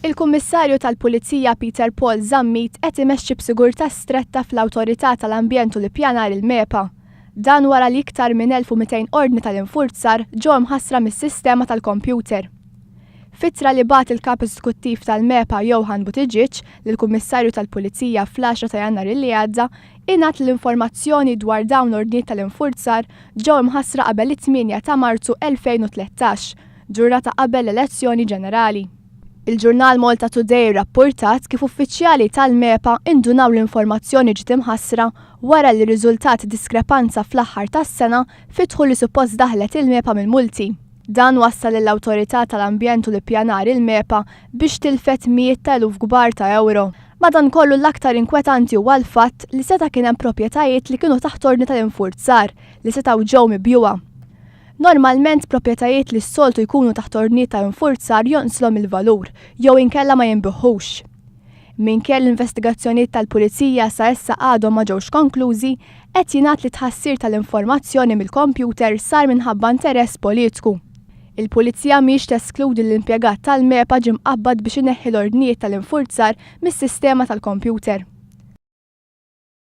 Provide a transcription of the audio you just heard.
Il-Kummissarju tal-Pulizija Peter Paul Zammit qed imexxi b'sigurtà stretta fl-Awtorità tal-Ambjent u l-Ippjanar il-MEPA. Dan wara li iktar minn 1200 ordni tal-infurzar ġew mħassra mis-sistema tal-kompjuter. Fittra li bagħat il-Kap Eżekuttiv tal-MEPA Johan Buttigieg lill-Kummissarju tal-Pulizija fl-10 ta' Jannar li għadda ingħat l-informazzjoni dwar dawn ordnijiet tal-infurzar ġew mħassra qabel it-8 ta' Marzu 2013, ġurnata qabel l-elezzjoni ġenerali. Il-ġurnal Malta Today rrappurtat kif uffiċjali tal-MEPA indunaw l-informazzjoni ġiet imħassra wara li riżultat diskrepanza fl-aħħar tas-sena fidħul li suppost daħlet il-MEPA mill-multi. Dan wassal l-Awtorità tal-Ambjent u l-Ippjanar il-MEPA biex tilfet mijiet ta' eluf kbar ta' euro. Madankollu l-aktar inkwetanti huwa l-fatt li seta' kien hemm proprjetajiet li kienu taħt ordni tal-infurzar li setgħu ġew mibjuwa. Normalment proprjetajiet li s-soltu jkunu taħt ordnijiet ta' infurzar jonqslhom il-valur jew inkella ma jinbiħħux. Minkejja l-investigazzjonijiet tal-Pulizija sa issa għadhom ma ġewx konklużi, qed jingħad li tħassir tal-informazzjoni mill-kompjuter sar minħabba interess politiku. Il-Pulizija mhix teskludi l-impjegat tal-MEPA ġie mqabbad biex ineħħi l-ordnijiet tal-infurzar mis-sistema tal-kompjuter.